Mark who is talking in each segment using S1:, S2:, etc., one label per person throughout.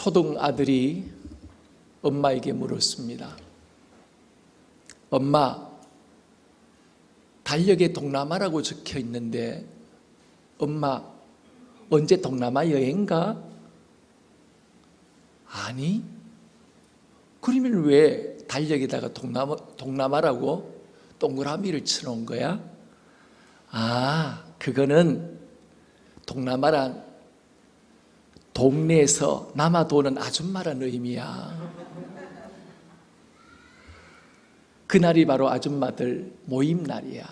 S1: 초등 아들이 엄마에게 물었습니다. 엄마, 달력에 동남아라고 적혀 있는데 엄마 언제 동남아 여행 가? 아니, 그러면 왜 달력에다가 동남아라고 동그라미를 쳐놓은 거야? 아, 그거는 동남아란 동네에서 남아도는 아줌마란 의미야. 그날이 바로 아줌마들 모임 날이야.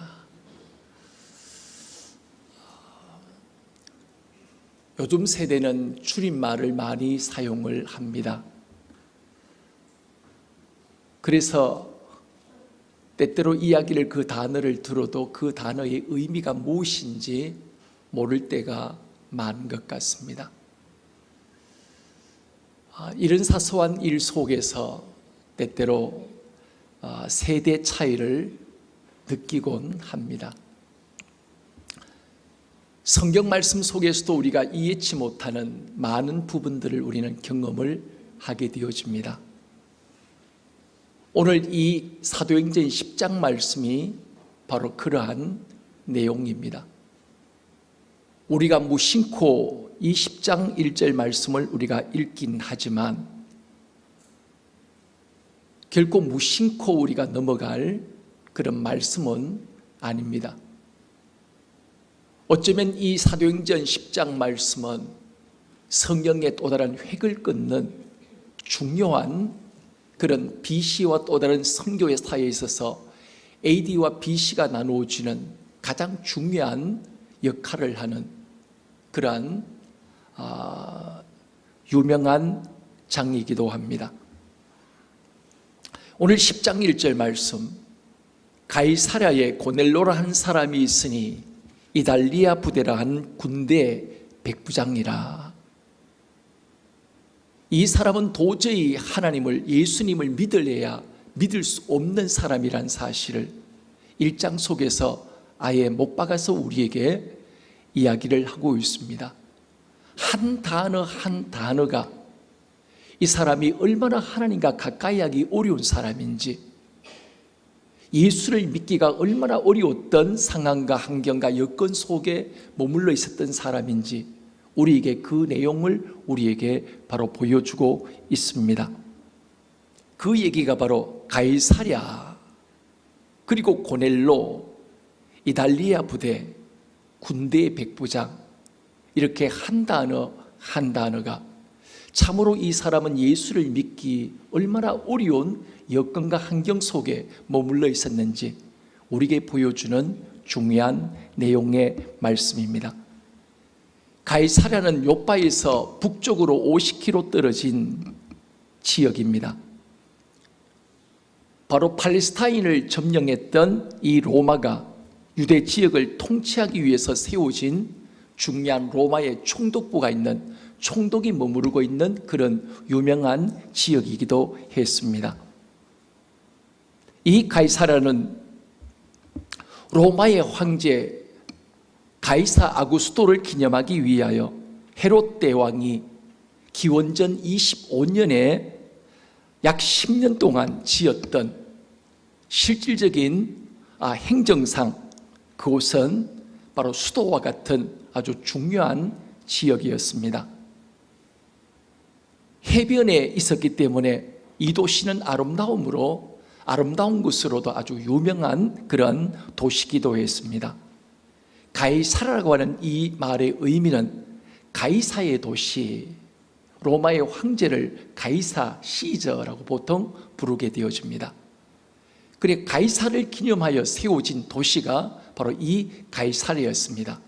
S1: 요즘 세대는 줄임말을 많이 사용을 합니다. 그래서 때때로 이야기를 그 단어를 들어도 그 단어의 의미가 무엇인지 모를 때가 많은 것 같습니다. 이런 사소한 일 속에서 때때로 세대 차이를 느끼곤 합니다. 성경 말씀 속에서도 우리가 이해치 못하는 많은 부분들을 우리는 경험을 하게 되어집니다. 오늘 이 사도행전 10장 말씀이 바로 그러한 내용입니다. 우리가 무심코 이 10장 1절 말씀을 우리가 읽긴 하지만 결코 무심코 우리가 넘어갈 그런 말씀은 아닙니다. 어쩌면 이 사도행전 10장 말씀은 성경의 또 다른 획을 긋는 중요한 그런 BC와 또 다른 선교의 사이에 있어서 AD와 BC가 나누어지는 가장 중요한 역할을 하는 그러한 유명한 장이기도 합니다. 오늘 10장 1절 말씀, 가이사랴에 고넬로라 한 사람이 있으니 이달리아 부대라 한 군대 백부장이라. 이 사람은 도저히 하나님을, 예수님을 믿을래야 믿을 수 없는 사람이란 사실을 1장 속에서 아예 못 박아서 우리에게 이야기를 하고 있습니다. 한 단어 한 단어가 이 사람이 얼마나 하나님과 가까이 하기 어려운 사람인지, 예수를 믿기가 얼마나 어려웠던 상황과 환경과 여건 속에 머물러 있었던 사람인지 우리에게 그 내용을 우리에게 바로 보여주고 있습니다. 그 얘기가 바로 가이사랴, 그리고 고넬로, 이달리아 부대, 군대의 백부장, 이렇게 한 단어 한 단어가 참으로 이 사람은 예수를 믿기 얼마나 어려운 여건과 환경 속에 머물러 있었는지 우리에게 보여주는 중요한 내용의 말씀입니다. 가이사랴는 요빠에서 북쪽으로 50km 떨어진 지역입니다. 바로 팔레스타인을 점령했던 이 로마가 유대 지역을 통치하기 위해서 세워진 중요한 로마의 총독부가 있는, 총독이 머무르고 있는 그런 유명한 지역이기도 했습니다. 이 가이사랴는 로마의 황제 가이사 아구스토를 기념하기 위하여 헤롯 대왕이 기원전 25년에 약 10년 동안 지었던 실질적인 행정상 그곳은 바로 수도와 같은 아주 중요한 지역이었습니다. 해변에 있었기 때문에 이 도시는 아름다운 곳으로도 아주 유명한 그런 도시기도 했습니다. 가이사라고 하는 이 말의 의미는 가이사의 도시, 로마의 황제를 가이사 시저라고 보통 부르게 되어집니다. 그래 가이사를 기념하여 세워진 도시가 바로 이 가이사랴였습니다.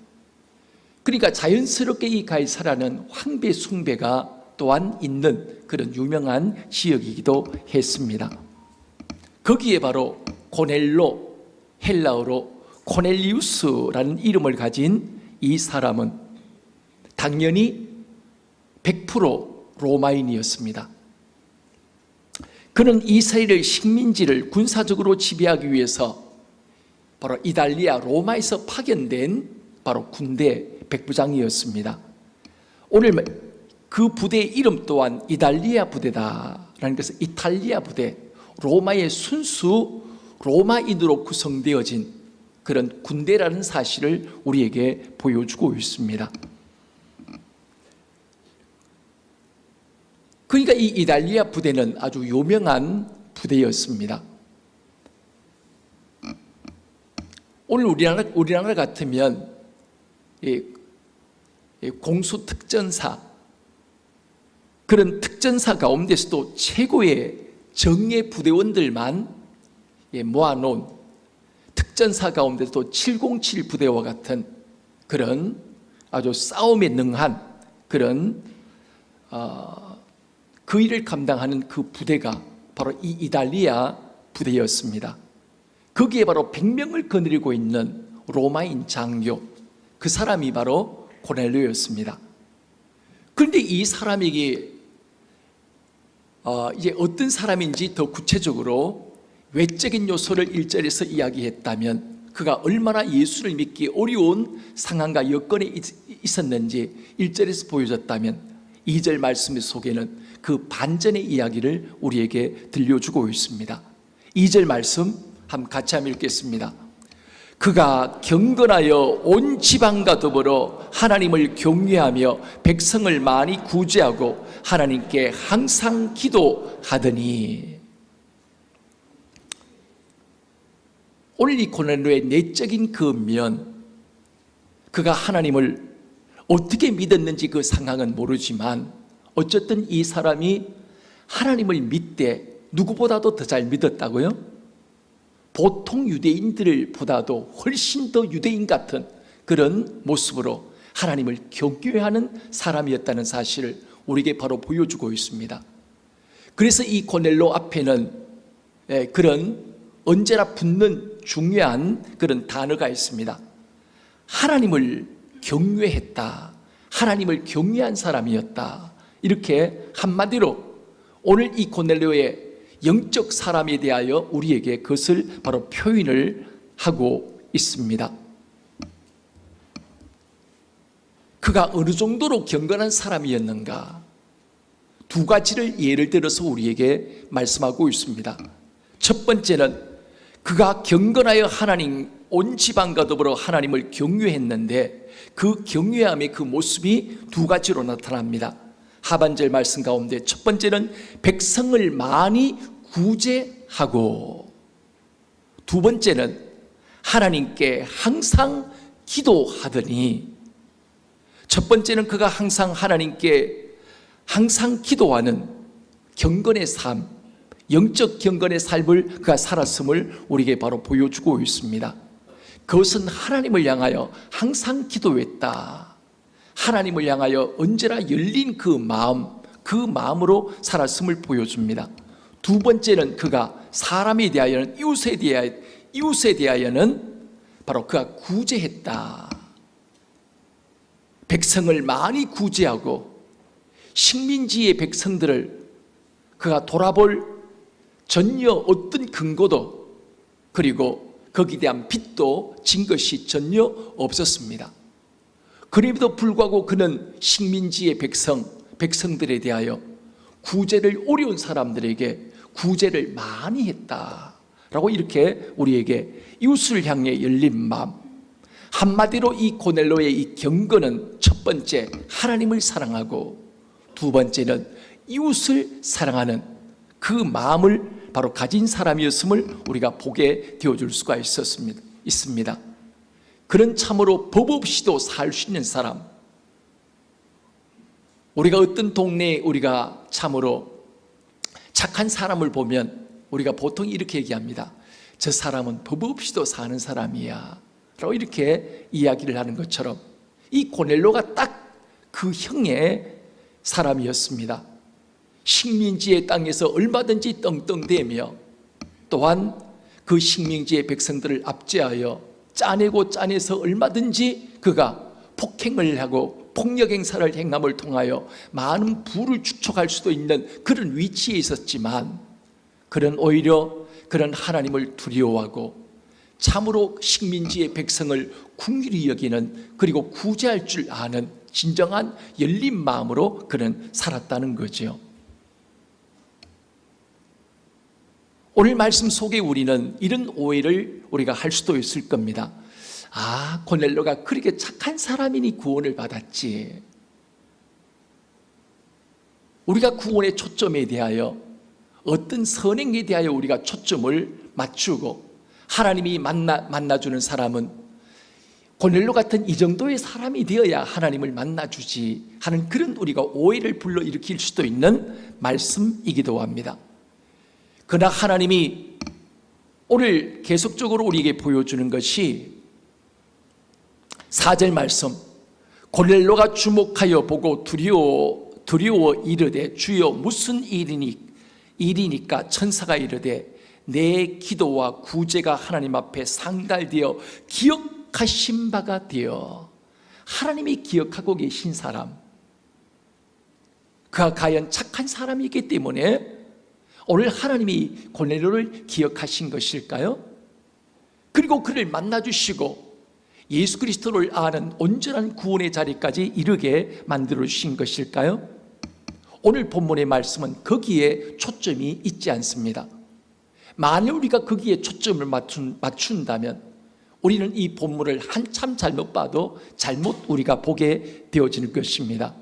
S1: 그러니까 자연스럽게 이 가이사랴는 황배 숭배가 또한 있는 그런 유명한 지역이기도 했습니다. 거기에 바로 고넬로, 헬라어로 코넬리우스라는 이름을 가진 이 사람은 당연히 100% 로마인이었습니다. 그는 이스라엘의 식민지를 군사적으로 지배하기 위해서 바로 이달리아 로마에서 파견된 바로 군대 백부장이었습니다. 오늘 그 부대의 이름 또한 이달리아 부대다라는 것은 이탈리아 부대, 로마의 순수 로마인으로 구성되어진 그런 군대라는 사실을 우리에게 보여주고 있습니다. 그러니까 이 이달리아 부대는 아주 유명한 부대였습니다. 오늘 우리나라 같으면 공수특전사, 그런 특전사 가운데서도 최고의 정예 부대원들만 모아놓은 특전사 가운데서도 707 부대와 같은 그런 아주 싸움에 능한 그런 그 일을 감당하는 그 부대가 바로 이 이달리아 부대였습니다. 거기에 바로 100명을 거느리고 있는 로마인 장교, 그 사람이 바로 고넬료였습니다. 그런데 이 사람에게 이제 어떤 사람인지 더 구체적으로 외적인 요소를 1절에서 이야기했다면 그가 얼마나 예수를 믿기 어려운 상황과 여건에 있었는지 1절에서 보여줬다면 2절 말씀 속에는 그 반전의 이야기를 우리에게 들려주고 있습니다. 2절 말씀 한번 같이 한번 읽겠습니다. 그가 경건하여 온 지방과 더불어 하나님을 경외하며 백성을 많이 구제하고 하나님께 항상 기도하더니. 오늘 이 고넬료의 내적인 그 면, 그가 하나님을 어떻게 믿었는지 그 상황은 모르지만 어쨌든 이 사람이 하나님을 믿되 누구보다도 더 잘 믿었다고요? 보통 유대인들보다도 훨씬 더 유대인 같은 그런 모습으로 하나님을 경외하는 사람이었다는 사실을 우리에게 바로 보여주고 있습니다. 그래서 이 고넬료 앞에는 그런 언제나 붙는 중요한 그런 단어가 있습니다. 하나님을 경외했다, 하나님을 경외한 사람이었다, 이렇게 한마디로 오늘 이 고넬료의 영적 사람에 대하여 우리에게 그것을 바로 표현을 하고 있습니다. 그가 어느 정도로 경건한 사람이었는가, 두 가지를 예를 들어서 우리에게 말씀하고 있습니다. 첫 번째는 그가 경건하여 하나님 온 지방과 더불어 하나님을 경외했는데 그 경외함의 그 모습이 두 가지로 나타납니다. 하반절 말씀 가운데 첫 번째는 백성을 많이 구제하고, 두 번째는 하나님께 항상 기도하더니. 첫 번째는 그가 항상 하나님께 항상 기도하는 경건의 삶, 영적 경건의 삶을 그가 살았음을 우리에게 바로 보여주고 있습니다. 그것은 하나님을 향하여 항상 기도했다, 하나님을 향하여 언제나 열린 그 마음, 그 마음으로 살았음을 보여줍니다. 두 번째는 그가 사람에 대하여는, 이웃에 대하여는 바로 그가 구제했다. 백성을 많이 구제하고 식민지의 백성들을 그가 돌아볼 전혀 어떤 근거도, 그리고 거기에 대한 빚도 진 것이 전혀 없었습니다. 그럼에도 불구하고 그는 식민지의 백성들에 대하여 구제를, 어려운 사람들에게 구제를 많이 했다라고 이렇게 우리에게 이웃을 향해 열린 마음, 한마디로 이 고넬료의 이 경건은 첫 번째 하나님을 사랑하고 두 번째는 이웃을 사랑하는 그 마음을 바로 가진 사람이었음을 우리가 보게 되어줄 수가 있습니다. 그런 참으로 법 없이도 살 수 있는 사람, 우리가 어떤 동네에 우리가 참으로 착한 사람을 보면 우리가 보통 이렇게 얘기합니다. 저 사람은 법 없이도 사는 사람이야 라고 이렇게 이야기를 하는 것처럼 이 고넬료가 딱 그 형의 사람이었습니다. 식민지의 땅에서 얼마든지 떵떵대며 또한 그 식민지의 백성들을 압제하여 짜내서 얼마든지 그가 폭행을 하고 폭력 행사를 행함을 통하여 많은 부를 축적할 수도 있는 그런 위치에 있었지만, 그는 오히려 그런 하나님을 두려워하고 참으로 식민지의 백성을 긍휼히 여기는, 그리고 구제할 줄 아는 진정한 열린 마음으로 그는 살았다는 거죠. 오늘 말씀 속에 우리는 이런 오해를 우리가 할 수도 있을 겁니다. 아, 고넬료가 그렇게 착한 사람이니 구원을 받았지. 우리가 구원의 초점에 대하여 어떤 선행에 대하여 우리가 초점을 맞추고 하나님이 만나주는 사람은 고넬료 같은 이 정도의 사람이 되어야 하나님을 만나주지 하는 그런 우리가 오해를 불러일으킬 수도 있는 말씀이기도 합니다. 그러나 하나님이 오늘 계속적으로 우리에게 보여주는 것이 4절 말씀, 고넬료가 주목하여 보고 두려워 이르되 주여 무슨 일이니까 천사가 이르되 내 기도와 구제가 하나님 앞에 상달되어 기억하신 바가 되어. 하나님이 기억하고 계신 사람, 그가 과연 착한 사람이기 때문에 오늘 하나님이 고넬료를 기억하신 것일까요? 그리고 그를 만나주시고 예수 그리스도를 아는 온전한 구원의 자리까지 이르게 만들어 주신 것일까요? 오늘 본문의 말씀은 거기에 초점이 있지 않습니다. 만일 우리가 거기에 초점을 맞춘다면 우리는 이 본문을 한참 잘못 봐도 잘못 우리가 보게 되어지는 것입니다.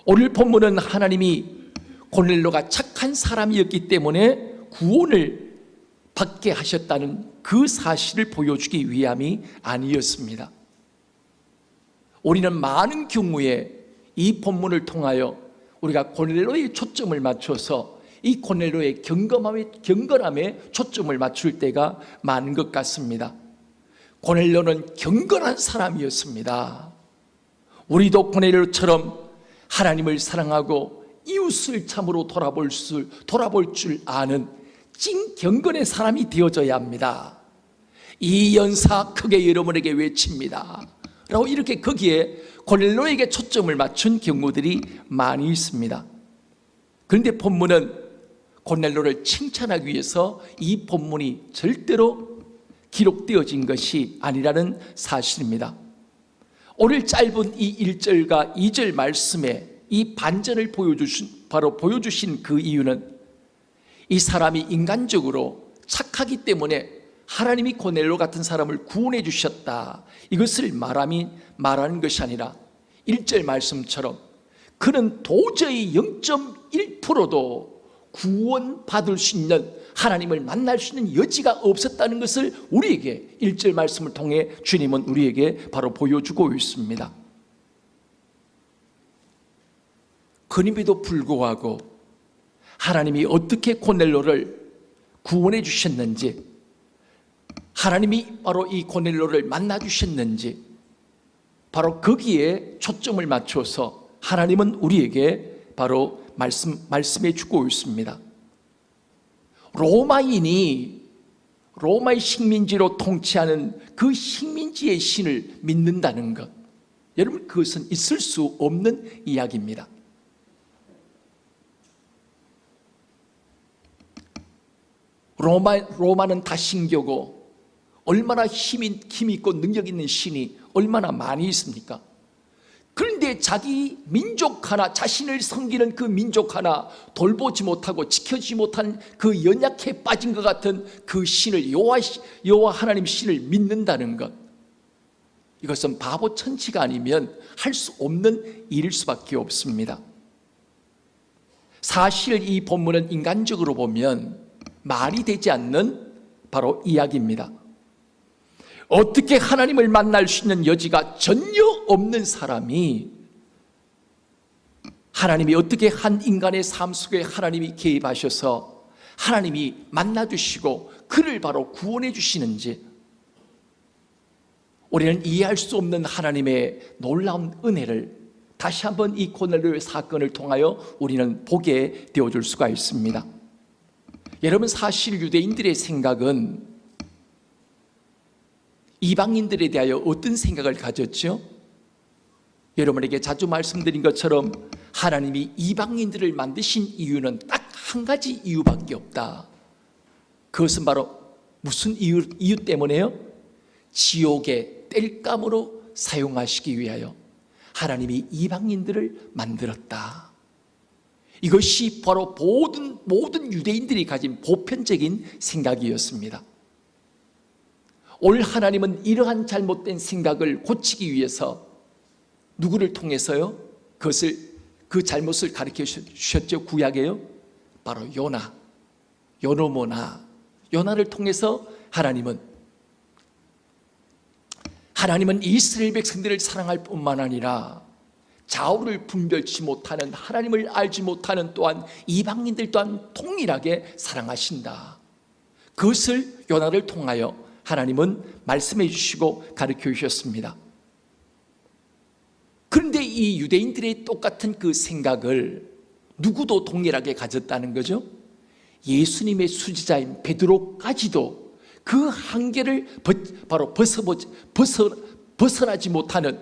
S1: 오늘 본문은 하나님이 고넬료가 착한 사람이었기 때문에 구원을 받게 하셨다는 그 사실을 보여주기 위함이 아니었습니다. 우리는 많은 경우에 이 본문을 통하여 우리가 고넬료의 초점을 맞춰서 이 고넬료의 경건함에 초점을 맞출 때가 많은 것 같습니다. 고넬료는 경건한 사람이었습니다. 우리도 고넬료처럼 하나님을 사랑하고 이웃을 참으로 돌아볼 줄 아는 찐 경건의 사람이 되어져야 합니다. 이 연사 크게 여러분에게 외칩니다 라고 이렇게 거기에 고넬료에게 초점을 맞춘 경우들이 많이 있습니다. 그런데 본문은 고넬료를 칭찬하기 위해서 이 본문이 절대로 기록되어진 것이 아니라는 사실입니다. 오늘 짧은 이 1절과 2절 말씀에 이 반전을 보여주신 그 이유는 이 사람이 인간적으로 착하기 때문에 하나님이 고넬료 같은 사람을 구원해 주셨다, 이것을 말하는 것이 아니라 1절 말씀처럼 그는 도저히 0.1%도 구원받을 수 있는, 하나님을 만날 수 있는 여지가 없었다는 것을 우리에게 1절 말씀을 통해 주님은 우리에게 바로 보여주고 있습니다. 그럼에도 불구하고 하나님이 어떻게 고넬료를 구원해 주셨는지, 하나님이 바로 이 고넬료를 만나 주셨는지, 바로 거기에 초점을 맞춰서 하나님은 우리에게 바로 말씀해 주고 있습니다. 로마의 식민지로 통치하는 그 식민지의 신을 믿는다는 것, 여러분 그것은 있을 수 없는 이야기입니다. 로마는 다신교고 얼마나 힘있고 능력 있는 신이 얼마나 많이 있습니까? 그런데 자기 민족 하나, 자신을 섬기는 그 민족 하나 돌보지 못하고 지켜주지 못한 그 연약해 빠진 것 같은 그 신을, 여호와 하나님 신을 믿는다는 것, 이것은 바보 천치가 아니면 할 수 없는 일일 수밖에 없습니다. 사실 이 본문은 인간적으로 보면 말이 되지 않는 바로 이야기입니다. 어떻게 하나님을 만날 수 있는 여지가 전혀 없는 사람이, 하나님이 어떻게 한 인간의 삶 속에 하나님이 개입하셔서 하나님이 만나주시고 그를 바로 구원해 주시는지, 우리는 이해할 수 없는 하나님의 놀라운 은혜를 다시 한번 이 고넬료의 사건을 통하여 우리는 보게 되어줄 수가 있습니다. 여러분, 사실 유대인들의 생각은 이방인들에 대하여 어떤 생각을 가졌죠? 여러분에게 자주 말씀드린 것처럼 하나님이 이방인들을 만드신 이유는 딱 한 가지 이유밖에 없다. 그것은 바로 무슨 이유 때문에요? 지옥의 땔감으로 사용하시기 위하여 하나님이 이방인들을 만들었다. 이것이 바로 모든 유대인들이 가진 보편적인 생각이었습니다. 오늘 하나님은 이러한 잘못된 생각을 고치기 위해서 누구를 통해서요? 그 잘못을 가르쳐 주셨죠. 구약에요. 바로 요나를 통해서 하나님은 이스라엘 백성들을 사랑할 뿐만 아니라 좌우를 분별치 못하는, 하나님을 알지 못하는 또한 이방인들 또한 동일하게 사랑하신다. 그것을 요나를 통하여 하나님은 말씀해 주시고 가르쳐 주셨습니다. 그런데 이 유대인들의 똑같은 그 생각을 누구도 동일하게 가졌다는 거죠. 예수님의 수지자인 베드로까지도 그 한계를 바로 벗어나지 못하는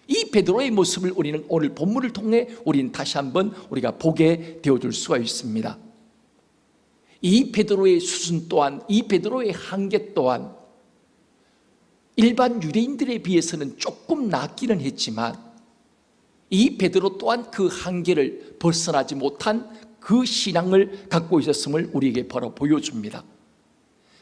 S1: 이 베드로의 모습을 우리는 오늘 본문을 통해 우리는 다시 한번 우리가 보게 되어줄 수가 있습니다. 이 베드로의 수준 또한, 이 베드로의 한계 또한 일반 유대인들에 비해서는 조금 낫기는 했지만 이 베드로 또한 그 한계를 벗어나지 못한 그 신앙을 갖고 있었음을 우리에게 바로 보여줍니다.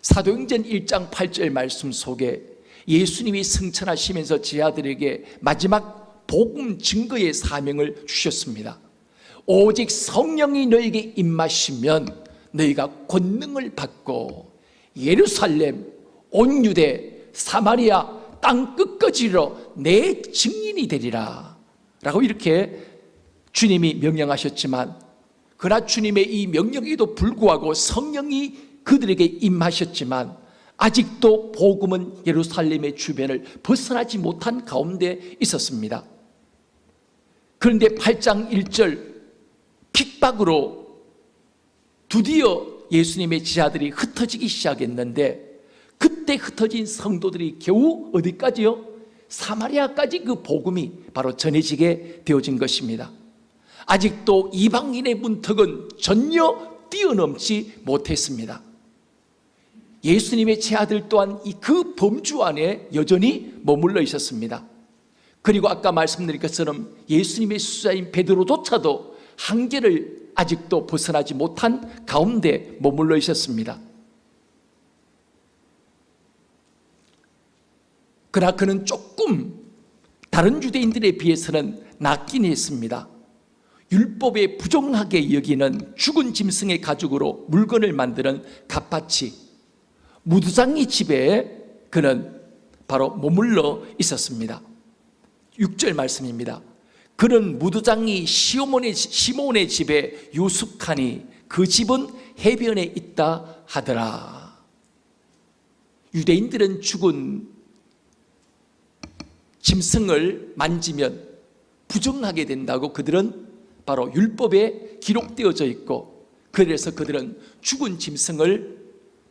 S1: 사도행전 1장 8절 말씀 속에 예수님이 승천하시면서 제자들에게 마지막 복음 증거의 사명을 주셨습니다. 오직 성령이 너에게 임하시면 너희가 권능을 받고 예루살렘, 온 유대, 사마리아 땅 끝까지로 내 증인이 되리라 라고 이렇게 주님이 명령하셨지만, 그러나 주님의 이 명령에도 불구하고 성령이 그들에게 임하셨지만 아직도 복음은 예루살렘의 주변을 벗어나지 못한 가운데 있었습니다. 그런데 8장 1절 핍박으로 드디어 예수님의 제자들이 흩어지기 시작했는데, 그때 흩어진 성도들이 겨우 어디까지요? 사마리아까지 그 복음이 바로 전해지게 되어진 것입니다. 아직도 이방인의 문턱은 전혀 뛰어넘지 못했습니다. 예수님의 제자들 또한 그 범주 안에 여전히 머물러 있었습니다. 그리고 아까 말씀드린 것처럼 예수님의 수자인 베드로조차도 한계를 아직도 벗어나지 못한 가운데 머물러 있었습니다. 그러나 그는 조금 다른 유대인들에 비해서는 낫긴 했습니다. 율법에 부정하게 여기는 죽은 짐승의 가죽으로 물건을 만드는 갓바치 무두장이 집에 그는 바로 머물러 있었습니다. 6절 말씀입니다. 그는 무두장이 시몬의 집에 유숙하니 그 집은 해변에 있다 하더라. 유대인들은 죽은 짐승을 만지면 부정하게 된다고 그들은 바로 율법에 기록되어져 있고, 그래서 그들은 죽은 짐승을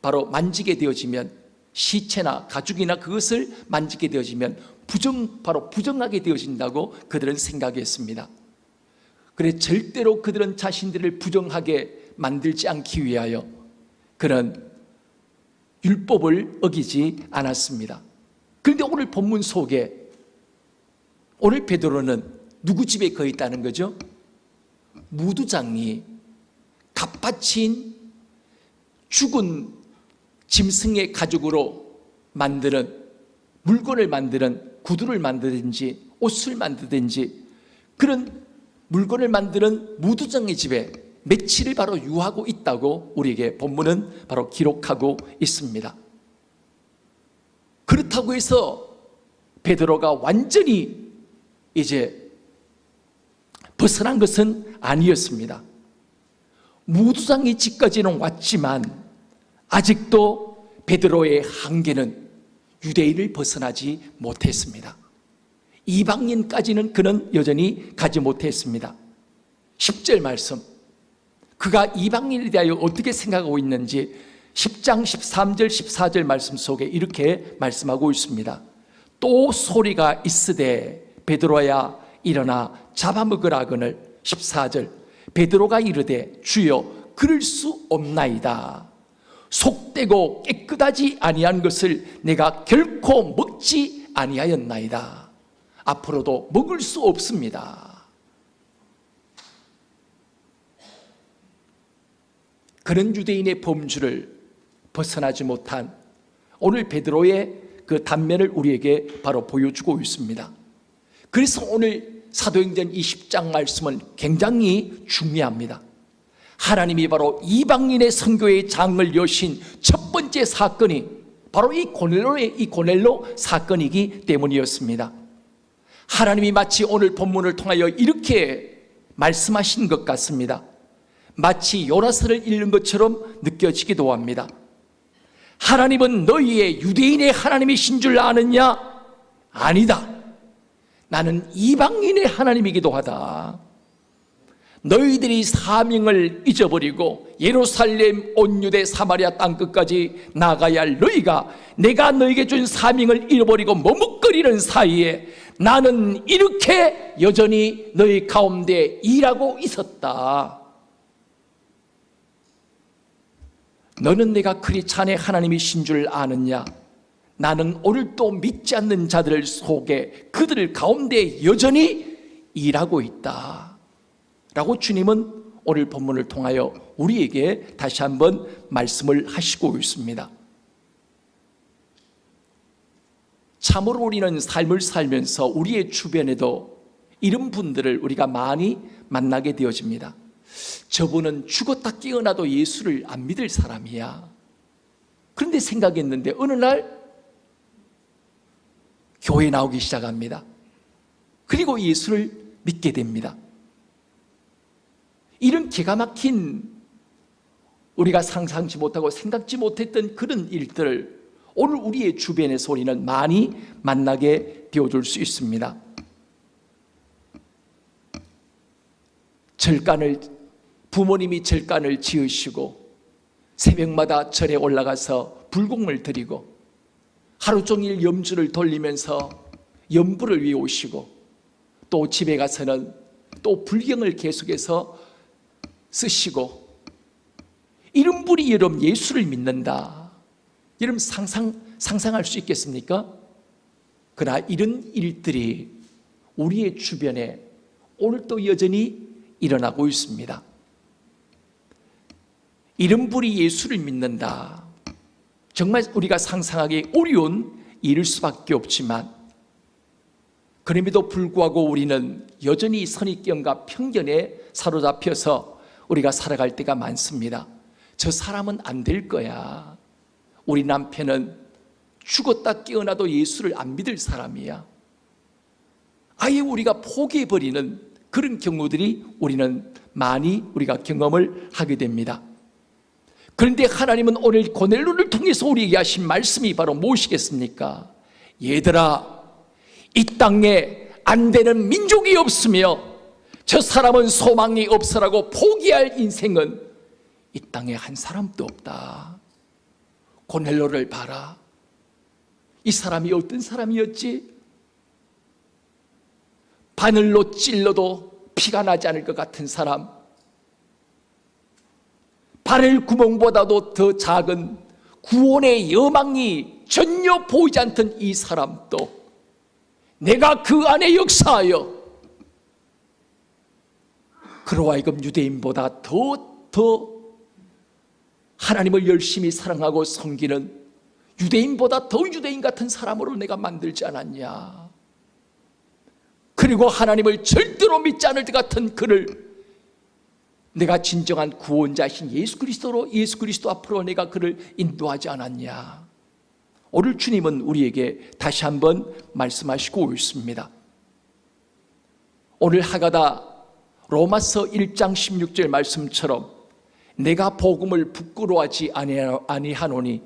S1: 바로 만지게 되어지면, 시체나 가죽이나 그것을 만지게 되어지면 바로 부정하게 되어진다고 그들은 생각했습니다. 그래 절대로 그들은 자신들을 부정하게 만들지 않기 위하여 그런 율법을 어기지 않았습니다. 그런데 오늘 본문 속에 오늘 베드로는 누구 집에 거해 있다는 거죠? 무두장이 갓바친 죽은 짐승의 가죽으로 만드는 물건을 만드는, 구두를 만드든지 옷을 만드든지 그런 물건을 만드는 무두장의 집에 며칠을 바로 유하고 있다고 우리에게 본문은 바로 기록하고 있습니다. 그렇다고 해서 베드로가 완전히 이제 벗어난 것은 아니었습니다. 무두장의 집까지는 왔지만 아직도 베드로의 한계는 유대인을 벗어나지 못했습니다. 이방인까지는 그는 여전히 가지 못했습니다. 10절 말씀, 그가 이방인에 대하여 어떻게 생각하고 있는지 10장 13절 14절 말씀 속에 이렇게 말씀하고 있습니다. 또 소리가 있으되 베드로야 일어나 잡아먹으라 하거늘. 14절 베드로가 이르되 주여 그럴 수 없나이다. 속되고 깨끗하지 아니한 것을 내가 결코 먹지 아니하였나이다. 앞으로도 먹을 수 없습니다. 그런 유대인의 범주를 벗어나지 못한 오늘 베드로의 그 단면을 우리에게 바로 보여주고 있습니다. 그래서 오늘 사도행전 20장 말씀은 굉장히 중요합니다. 하나님이 바로 이방인의 선교의 장을 여신 첫 번째 사건이 바로 이 고넬로 사건이기 때문이었습니다. 하나님이 마치 오늘 본문을 통하여 이렇게 말씀하신 것 같습니다. 마치 요나서를 읽는 것처럼 느껴지기도 합니다. 하나님은 너희의 유대인의 하나님이신 줄 아느냐? 아니다. 나는 이방인의 하나님이기도 하다. 너희들이 사명을 잊어버리고 예루살렘 온 유대 사마리아 땅끝까지 나가야 할 너희가 내가 너희에게 준 사명을 잃어버리고 머뭇거리는 사이에 나는 이렇게 여전히 너희 가운데 일하고 있었다. 너는 내가 그리 자네 하나님이신 줄 아느냐? 나는 오늘도 믿지 않는 자들 속에 그들 가운데 여전히 일하고 있다 라고 주님은 오늘 본문을 통하여 우리에게 다시 한번 말씀을 하시고 있습니다. 참으로 우리는 삶을 살면서 우리의 주변에도 이런 분들을 우리가 많이 만나게 되어집니다. 저분은 죽었다 깨어나도 예수를 안 믿을 사람이야. 그런데 생각했는데 어느 날 교회에 나오기 시작합니다. 그리고 예수를 믿게 됩니다. 이런 기가 막힌 우리가 상상치 못하고 생각지 못했던 그런 일들을 오늘 우리의 주변에서 우리는 많이 만나게 되어줄 수 있습니다. 부모님이 절간을 지으시고 새벽마다 절에 올라가서 불공을 드리고 하루 종일 염주를 돌리면서 염불을 외우시고 또 집에 가서는 또 불경을 계속해서 쓰시고 이런 분이 여러분 예수를 믿는다. 여러분 상상할 수 있겠습니까? 그러나 이런 일들이 우리의 주변에 오늘도 여전히 일어나고 있습니다. 이런 분이 예수를 믿는다. 정말 우리가 상상하기 어려운 일일 수밖에 없지만 그럼에도 불구하고 우리는 여전히 선입견과 편견에 사로잡혀서 우리가 살아갈 때가 많습니다. 저 사람은 안 될 거야. 우리 남편은 죽었다 깨어나도 예수를 안 믿을 사람이야. 아예 우리가 포기해버리는 그런 경우들이 우리는 많이 우리가 경험을 하게 됩니다. 그런데 하나님은 오늘 고넬로를 통해서 우리에게 하신 말씀이 바로 무엇이겠습니까? 얘들아, 이 땅에 안 되는 민족이 없으며 저 사람은 소망이 없어라고 포기할 인생은 이 땅에 한 사람도 없다. 고넬로를 봐라. 이 사람이 어떤 사람이었지? 바늘로 찔러도 피가 나지 않을 것 같은 사람, 바늘 구멍보다도 더 작은 구원의 여망이 전혀 보이지 않던 이 사람도 내가 그 안에 역사하여 그로 하여금 유대인보다 더 하나님을 열심히 사랑하고 섬기는 유대인보다 더 유대인 같은 사람으로 내가 만들지 않았냐. 그리고 하나님을 절대로 믿지 않을 것 같은 그를 내가 진정한 구원자신 예수 그리스도 앞으로 내가 그를 인도하지 않았냐. 오늘 주님은 우리에게 다시 한번 말씀하시고 있습니다. 오늘 하가다 로마서 1장 16절 말씀처럼 내가 복음을 부끄러워하지 아니하노니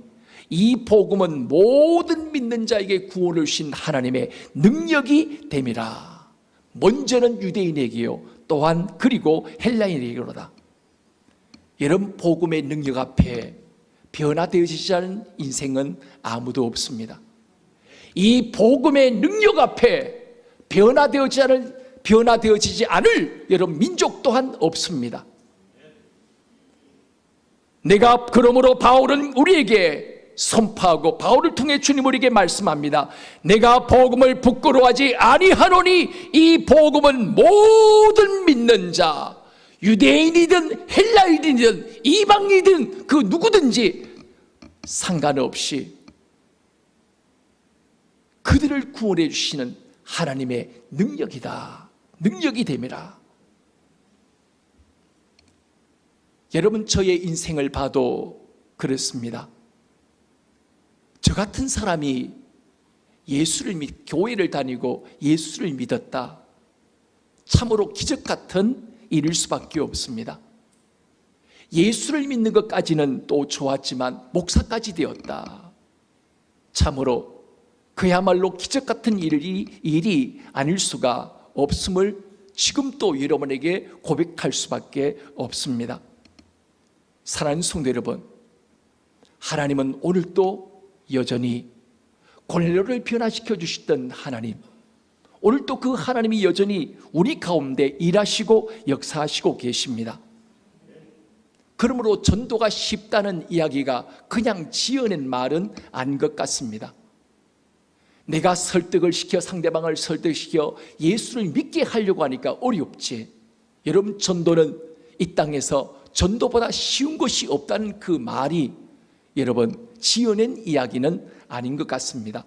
S1: 이 복음은 모든 믿는 자에게 구원을 주신 하나님의 능력이 됨이라. 먼저는 유대인에게요 또한 그리고 헬라인에게로다. 여러분, 복음의 능력 앞에 변화되어지지 않은 인생은 아무도 없습니다. 이 복음의 능력 앞에 변화되어지지 않을 여러분 민족 또한 없습니다. 내가 그러므로 바울은 우리에게 선포하고 바울을 통해 주님 우리에게 말씀합니다. 내가 복음을 부끄러워하지 아니하노니 이 복음은 모든 믿는 자, 유대인이든 헬라인이든 이방인이든 그 누구든지 상관없이 그들을 구원해 주시는 하나님의 능력이다. 능력이 됨이라. 여러분, 저의 인생을 봐도 그렇습니다. 저 같은 사람이 교회를 다니고 예수를 믿었다. 참으로 기적 같은 일일 수밖에 없습니다. 예수를 믿는 것까지는 또 좋았지만 목사까지 되었다. 참으로 그야말로 기적 같은 일이 아닐 수가 없음을 지금 또 여러분에게 고백할 수밖에 없습니다. 사랑하는 성도 여러분, 하나님은 오늘도 여전히 고넬료를 변화시켜 주시던 하나님, 오늘도 그 하나님이 여전히 우리 가운데 일하시고 역사하시고 계십니다. 그러므로 전도가 쉽다는 이야기가 그냥 지어낸 말은 아닌 것 같습니다. 내가 상대방을 설득시켜 예수를 믿게 하려고 하니까 어렵지. 여러분, 전도는 이 땅에서 전도보다 쉬운 것이 없다는 그 말이 여러분 지어낸 이야기는 아닌 것 같습니다.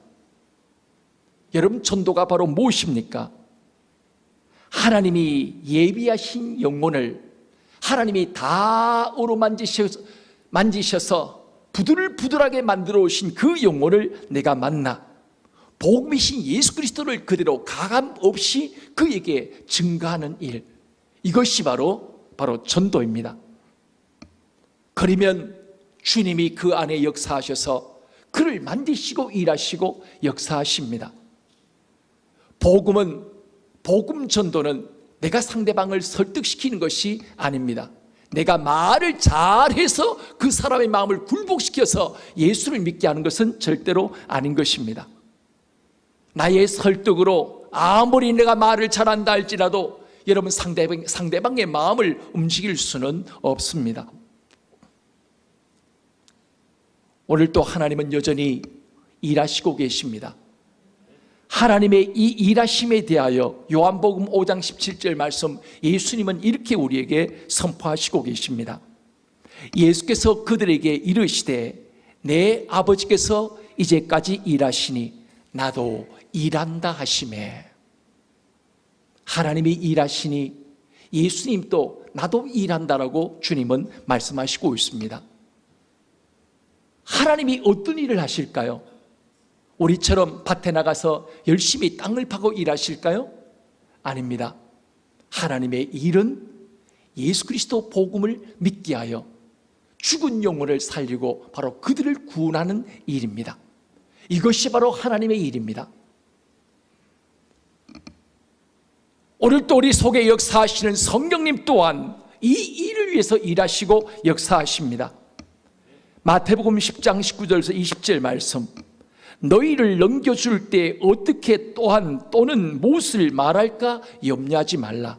S1: 여러분, 전도가 바로 무엇입니까? 하나님이 예비하신 영혼을 하나님이 다 어루만지셔서 부들부들하게 만들어 오신 그 영혼을 내가 만나 복음이신 예수 그리스도를 그대로 가감 없이 그에게 증거하는 일, 이것이 바로 전도입니다. 그러면 주님이 그 안에 역사하셔서 그를 만드시고 일하시고 역사하십니다. 복음 전도는 내가 상대방을 설득시키는 것이 아닙니다. 내가 말을 잘해서 그 사람의 마음을 굴복시켜서 예수를 믿게 하는 것은 절대로 아닌 것입니다. 나의 설득으로 아무리 내가 말을 잘한다 할지라도 여러분 상대방의 마음을 움직일 수는 없습니다. 오늘도 하나님은 여전히 일하시고 계십니다. 하나님의 이 일하심에 대하여 요한복음 5장 17절 말씀, 예수님은 이렇게 우리에게 선포하시고 계십니다. 예수께서 그들에게 이르시되 내 아버지께서 이제까지 일하시니 나도 일한다 하시매. 하나님이 일하시니 예수님도 나도 일한다라고 주님은 말씀하시고 있습니다. 하나님이 어떤 일을 하실까요? 우리처럼 밭에 나가서 열심히 땅을 파고 일하실까요? 아닙니다. 하나님의 일은 예수 그리스도 복음을 믿게 하여 죽은 영혼을 살리고 바로 그들을 구원하는 일입니다. 이것이 바로 하나님의 일입니다. 오늘도 우리 속에 역사하시는 성령님 또한 이 일을 위해서 일하시고 역사하십니다. 마태복음 10장 19절에서 20절 말씀, 너희를 넘겨줄 때 어떻게 또는 무엇을 말할까 염려하지 말라.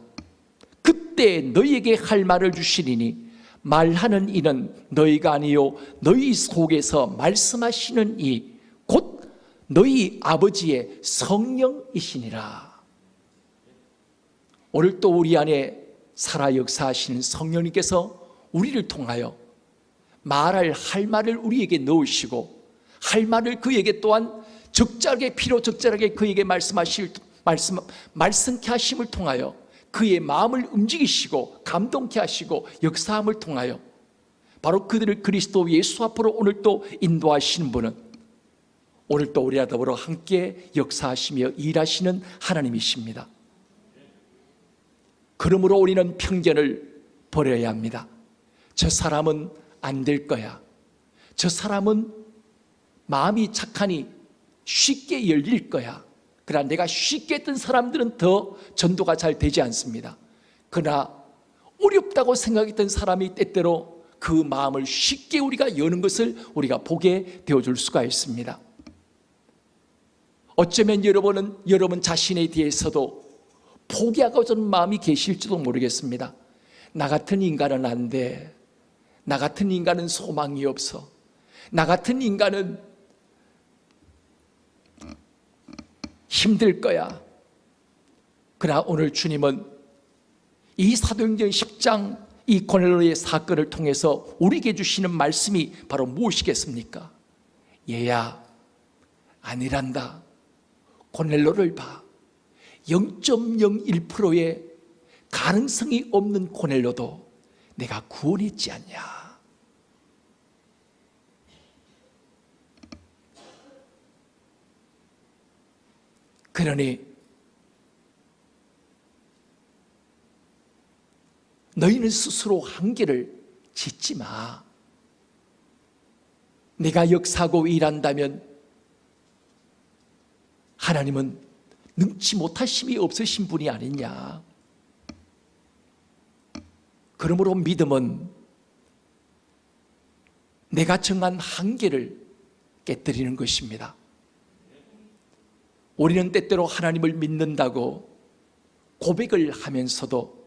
S1: 그때 너희에게 할 말을 주시리니 말하는 이는 너희가 아니요 너희 속에서 말씀하시는 이 곧 너희 아버지의 성령이시니라. 오늘 또 우리 안에 살아 역사하시는 성령님께서 우리를 통하여 말할 말을 우리에게 넣으시고 할 말을 그에게 또한 적절하게 그에게 말씀케 하심을 통하여 그의 마음을 움직이시고 감동케 하시고 역사함을 통하여 바로 그들을 그리스도 예수 앞으로 오늘도 인도하시는 분은 오늘도 우리와 더불어 함께 역사하시며 일하시는 하나님이십니다. 그러므로 우리는 편견을 버려야 합니다. 저 사람은 안 될 거야. 저 사람은 마음이 착하니 쉽게 열릴 거야. 그러나 내가 쉽게 했던 사람들은 더 전도가 잘 되지 않습니다. 그러나 어렵다고 생각했던 사람이 때때로 그 마음을 쉽게 우리가 여는 것을 우리가 보게 되어줄 수가 있습니다. 어쩌면 여러분 자신에 대해서도 포기하고 저는 마음이 계실지도 모르겠습니다. 나 같은 인간은 안 돼. 나 같은 인간은 소망이 없어. 나 같은 인간은 힘들 거야. 그러나 오늘 주님은 이 사도행전 10장 이 고넬로의 사건을 통해서 우리에게 주시는 말씀이 바로 무엇이겠습니까? 얘야, 아니란다. 고넬로를 봐. 0.01%의 가능성이 없는 고넬로도 내가 구원했지 않냐. 그러니 너희는 스스로 한계를 짓지 마. 내가 역사하고 일한다면 하나님은 능치 못하심이 없으신 분이 아니냐. 그러므로 믿음은 내가 정한 한계를 깨뜨리는 것입니다. 우리는 때때로 하나님을 믿는다고 고백을 하면서도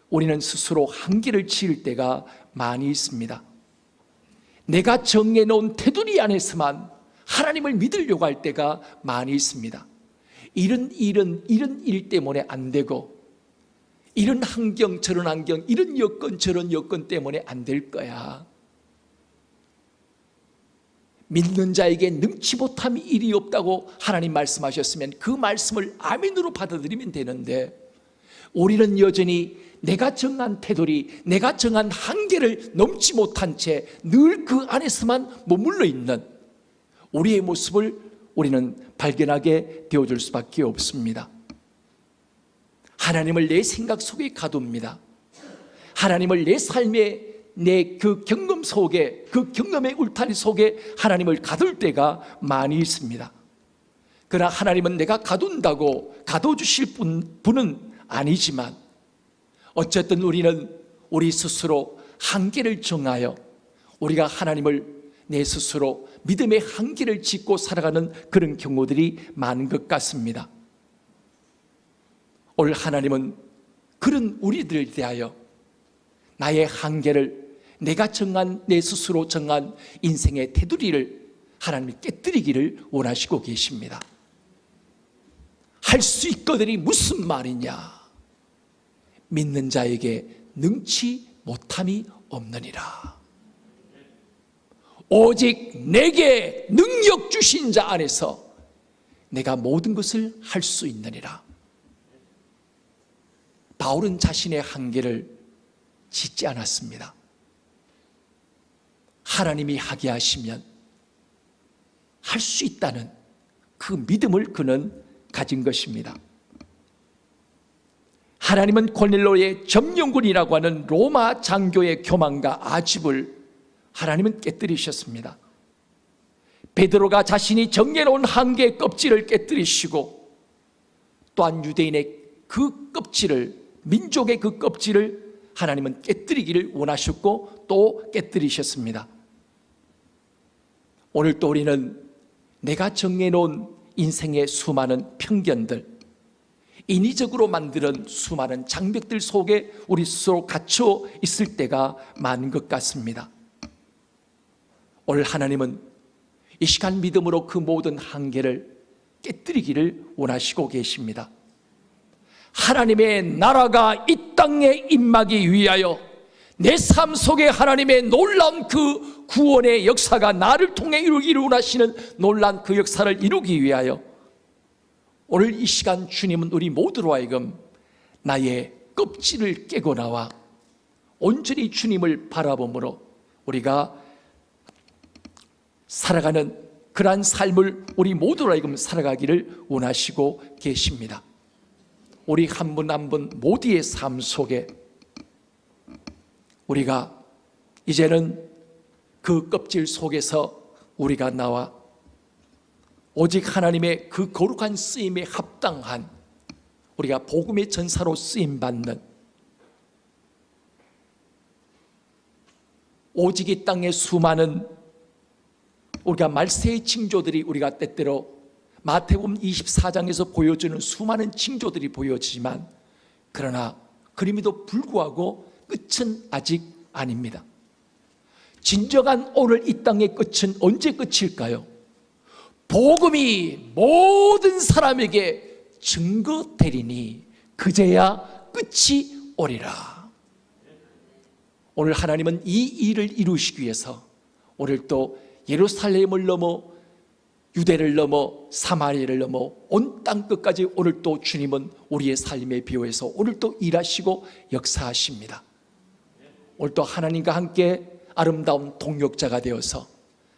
S1: 우리는 스스로 한계를 지을 때가 많이 있습니다. 내가 정해놓은 테두리 안에서만 하나님을 믿으려고 할 때가 많이 있습니다. 이런 일 때문에 안 되고, 이런 환경 저런 환경, 이런 여건 저런 여건 때문에 안 될 거야. 믿는 자에게 능치 못함이 일이 없다고 하나님 말씀하셨으면 그 말씀을 아멘으로 받아들이면 되는데, 우리는 여전히 내가 정한 테두리, 내가 정한 한계를 넘지 못한 채 늘 그 안에서만 머물러 있는 우리의 모습을 우리는 발견하게 되어줄 수밖에 없습니다. 하나님을 내 생각 속에 가둡니다. 하나님을 내 삶의 내 그 경험 속에, 그 경험의 울타리 속에 하나님을 가둘 때가 많이 있습니다. 그러나 하나님은 내가 가둔다고 가둬주실 분은 아니지만, 어쨌든 우리는 우리 스스로 한계를 정하여 우리가 하나님을 내 스스로 믿음의 한계를 짓고 살아가는 그런 경우들이 많은 것 같습니다. 오늘 하나님은 그런 우리들에 대하여 나의 한계를, 내가 정한, 내 스스로 정한 인생의 테두리를 하나님이 깨뜨리기를 원하시고 계십니다. 할 수 있거든이 무슨 말이냐? 믿는 자에게 능치 못함이 없느니라. 오직 내게 능력 주신 자 안에서 내가 모든 것을 할 수 있느니라. 바울은 자신의 한계를 짓지 않았습니다. 하나님이 하게 하시면 할 수 있다는 그 믿음을 그는 가진 것입니다. 하나님은 고넬로의 점령군이라고 하는 로마 장교의 교만과 아집을 하나님은 깨뜨리셨습니다. 베드로가 자신이 정해놓은 한계의 껍질을 깨뜨리시고, 또한 유대인의 그 껍질을, 민족의 그 껍질을 하나님은 깨뜨리기를 원하셨고 또 깨뜨리셨습니다. 오늘 또 우리는 내가 정해놓은 인생의 수많은 편견들, 인위적으로 만드는 수많은 장벽들 속에 우리 스스로 갇혀 있을 때가 많은 것 같습니다. 오늘 하나님은 이 시간 믿음으로 그 모든 한계를 깨뜨리기를 원하시고 계십니다. 하나님의 나라가 이 땅에 임하기 위하여 내 삶 속에 하나님의 놀라운 그 구원의 역사가 나를 통해 이루기를 원하시는 놀라운 그 역사를 이루기 위하여 오늘 이 시간 주님은 우리 모두로 하여금 나의 껍질을 깨고 나와 온전히 주님을 바라봄으로 우리가 살아가는 그러한 삶을 우리 모두로 하여금 살아가기를 원하시고 계십니다. 우리 한 분 한 분 모두의 삶 속에 우리가 이제는 그 껍질 속에서 우리가 나와 오직 하나님의 그 거룩한 쓰임에 합당한 우리가 복음의 전사로 쓰임받는, 오직 이 땅의 수많은 우리가 말세의 징조들이 우리가 때때로 마태복음 24장에서 보여주는 수많은 징조들이 보여지지만, 그러나 그럼에도 불구하고 끝은 아직 아닙니다. 진정한 오늘 이 땅의 끝은 언제 끝일까요? 복음이 모든 사람에게 증거되리니 그제야 끝이 오리라. 오늘 하나님은 이 일을 이루시기 위해서 오늘 또 예루살렘을 넘어 유대를 넘어 사마리아를 넘어 온 땅 끝까지 오늘 또 주님은 우리의 삶에 비유해서 오늘 또 일하시고 역사하십니다. 오늘 또 하나님과 함께 아름다운 동역자가 되어서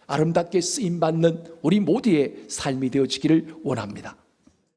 S1: 아름답게 쓰임받는 우리 모두의 삶이 되어지기를 원합니다.